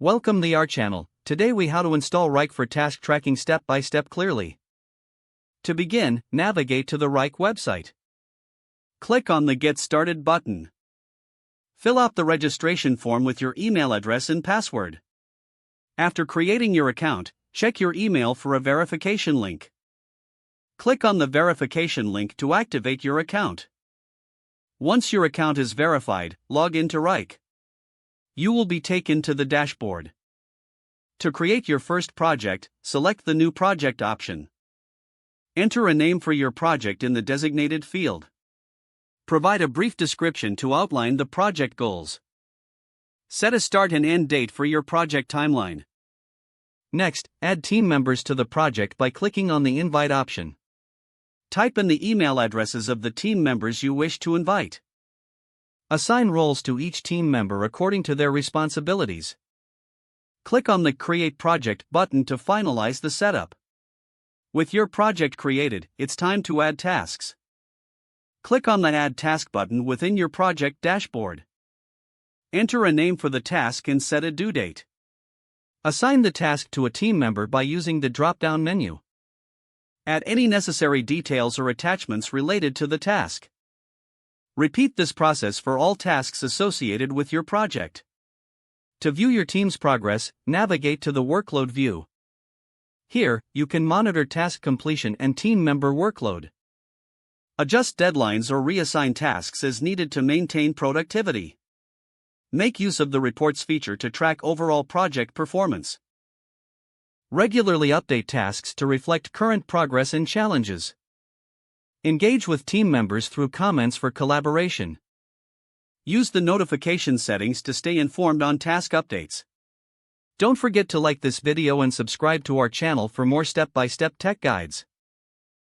Welcome to our channel. Today we how to install Wrike for task tracking step by step clearly. To begin, navigate to the Wrike website. Click on the Get Started button. Fill out the registration form with your email address and password. After creating your account, check your email for a verification link. Click on the verification link to activate your account. Once your account is verified, log into Wrike. You will be taken to the dashboard. To create your first project, select the New Project option. Enter a name for your project in the designated field. Provide a brief description to outline the project goals. Set a start and end date for your project timeline. Next, add team members to the project by clicking on the Invite option. Type in the email addresses of the team members you wish to invite. Assign roles to each team member according to their responsibilities. Click on the Create Project button to finalize the setup. With your project created, it's time to add tasks. Click on the Add Task button within your project dashboard. Enter a name for the task and set a due date. Assign the task to a team member by using the drop-down menu. Add any necessary details or attachments related to the task. Repeat this process for all tasks associated with your project. To view your team's progress, navigate to the Workload view. Here, you can monitor task completion and team member workload. Adjust deadlines or reassign tasks as needed to maintain productivity. Make use of the Reports feature to track overall project performance. Regularly update tasks to reflect current progress and challenges. Engage with team members through comments for collaboration. Use the notification settings to stay informed on task updates. Don't forget to like this video and subscribe to our channel for more step-by-step tech guides.